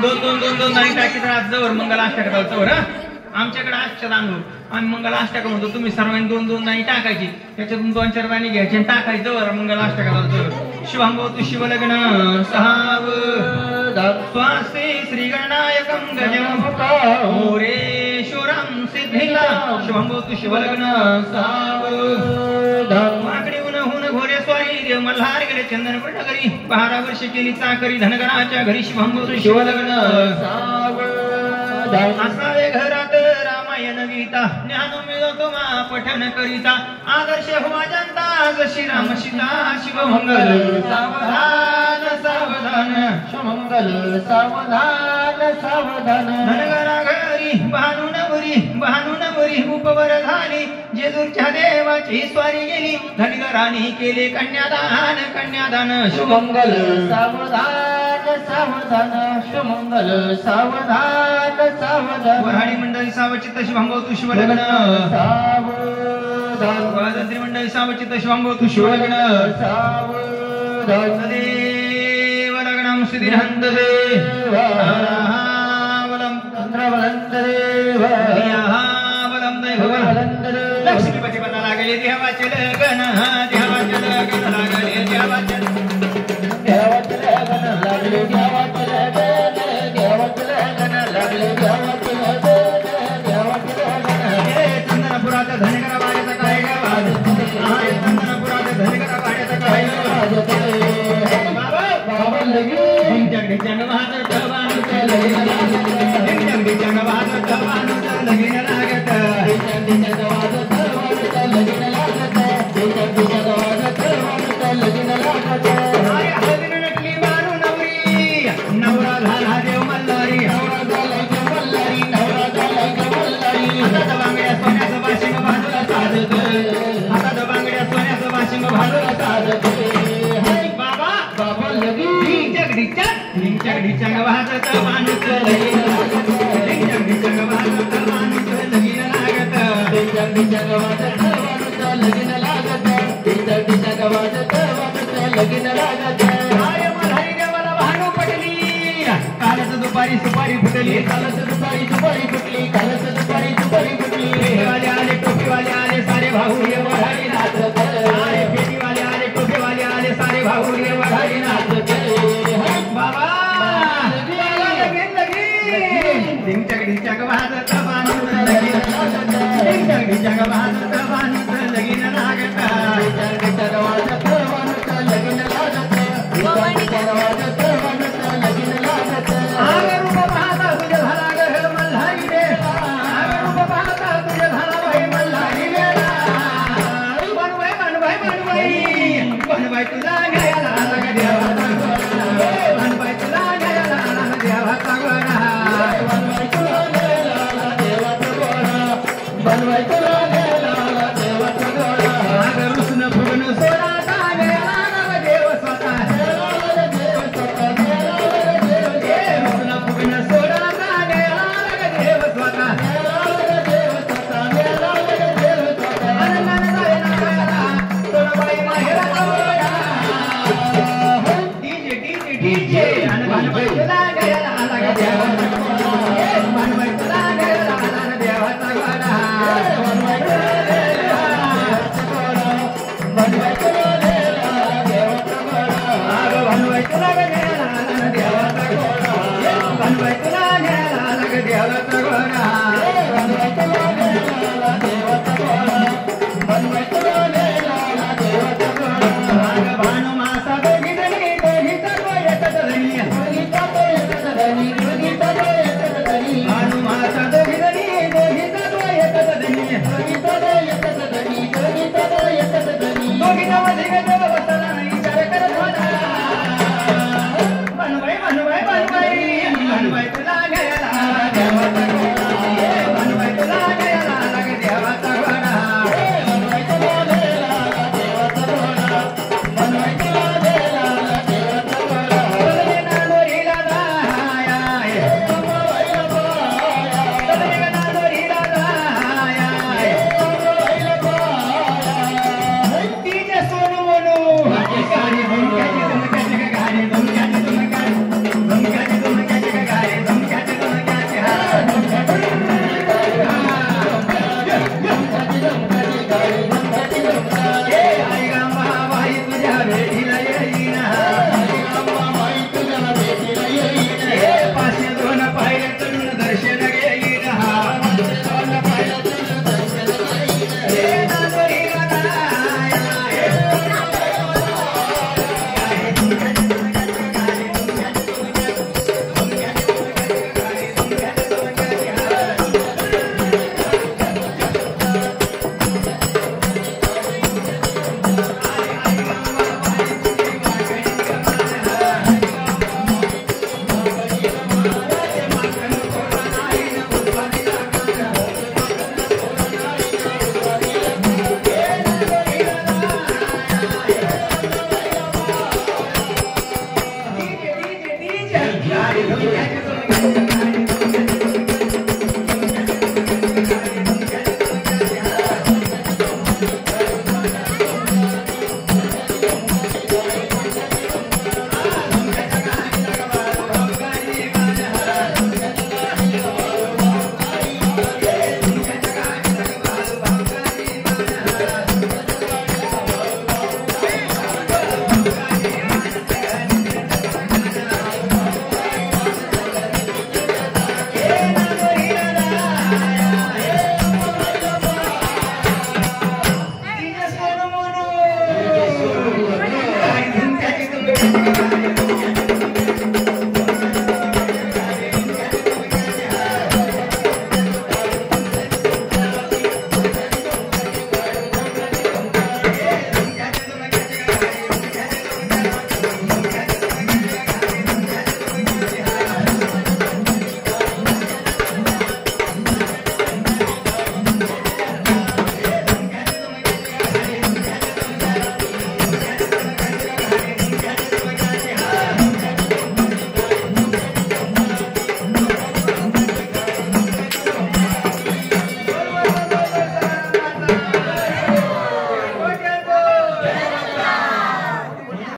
दोन दोन दोन दोन नाही टाकी तर आज जवळ मंगलाष्टक चवर आमच्याकडे आजच्या तांदूळ आम्ही मंगलाष्टक म्हणतो तुम्ही सर्वांनी दोन दोन दाणी टाकायची त्याच्यातून दोन चार दाणी घ्यायची टाकायची जवळ मंगलाष्टकाला जवळ शिवांगो तू शिवलग्न सहाव स्वास्ते श्री गणनायकं गजम मोरेश्वरं सिद्धिला शिवांगो तू शिवलग्न सहाव माकडे उन घोरे स्वारी मल्हार गेले चंदनपूर नगरी 12 वर्ष केली चाकरी धनगराच्या घरी शिवांगो तू शिवलग्न सहाव असावे घरात रामायण गीता ज्ञान मिळतो मा पठण करिता आदर्श हुआ जनता जशी राम सीता शिवमंगल सावधान सावधान शिवमंगल सावधान सावधान धनगरा घरी भानून बरी उपवर झाली जेजूरच्या देवाची स्वारी गेली धनगराने केले कन्यादान कन्यादान शिवमंगल सावधान सावधान शिवमंगल सावधान सावधान वराडी मंडळी सावचित शिवांगो तू शिवलग्न सावधान वाजंत्री मंडळी सावचित शिवांगो तू शिवलग्न सावधान सदेव लग्नम सिद्धिरहंत देवलम चंद्रवलंत देव बलम दैव लक्ष्मीपती बना लागले देवाचे लग्न देवाचे लग्न लागले देवाचे लग्न लागले देवाचे लग्न लागले देवाचे चंदनपुराच्या धनगरा वाड्याचा काय गावाज चंदनपुराच्या धनगरा वाड्याचा काय गावाज बाबा लगी जगडीच्या नवाज ठवानु जगडीच्या नवाज ठवानु लगीन लागत जगडीच्या नवाज ठवानु लगीन लागत जगडीच्या नवाज ठवानु लगीन लागत अरे हळदीन नटली मारू नवरी नवरा झाला देव मल्हारी नवरा झाला देव मल्हारी नवरा झाला देव मल्हारी हातात बांगड्या सोन्याचं बाशिंग भांडूला साधत हातात बांगड्या सोन्याचं बाशिंग भांडूला साधत बाबा बाबा लगी जगडीच्या वाजत माणूस लगीन लागत जगडीच्या वाजत माणूस लगीन लागत जगडीच्या वाजत माणूस लगीन लागत जगडीच्या वाजत माणूस लगीन लागत आय मल्हारी देवाला भानू पडली कालच दुपारी सुपारी फुटली कालच दुपारी सुपारी फुटली कालच दुपारी सुपारी फुटली पेटीवाले आले टोपीवाले आले सारे भाऊ ये वढारी नाचत आले पेटीवाले आले टोपीवाले आले सारे भाऊ ये वढारी नाचत बाबा जगडीच्या वाजत माणूस लगीन लागत जगडीच्या वाजत माणूस लगीन लागत जगडीच्या वाजत माणूस लगीन लागत जगडीच्या वाजत माणूस लगीन लागत आग रूप पाहता तुझे झाला ग मल्हारी रे आग रूप पाहता तुझे झाला बाई मल्हारी रे बनवाई तुला घ्यायला लाग देवाचा बनवाई तुला घ्यायला लाग देवाचा गोडा बनवाई तुला घ्यायला देवाचा गोडा बनवाई तुला घ्यायला देवाचा गोडा आग रुसन फुगन सोडा घ्यायला लाग देव स्वतः देव स्वतः रुसन फुगन सोडा घ्यायला लाग देव स्वतः देव स्वतः घ्यायला लाग देव स्वतः आनंदाने जायला गायला सोनाबाई माहेरा डीजे आणि बनवाई तुला घ्यायला लाग देवाचा गोडा बनवाई तुला घ्यायला लाग देवाचा गोडा बनवाई तुला घ्यायला देवाचा गोडा आग बनवाई तुला घ्यायला लाग देवाचा गोडा बनवाई तुला घ्यायला लाग देवाचा गोडा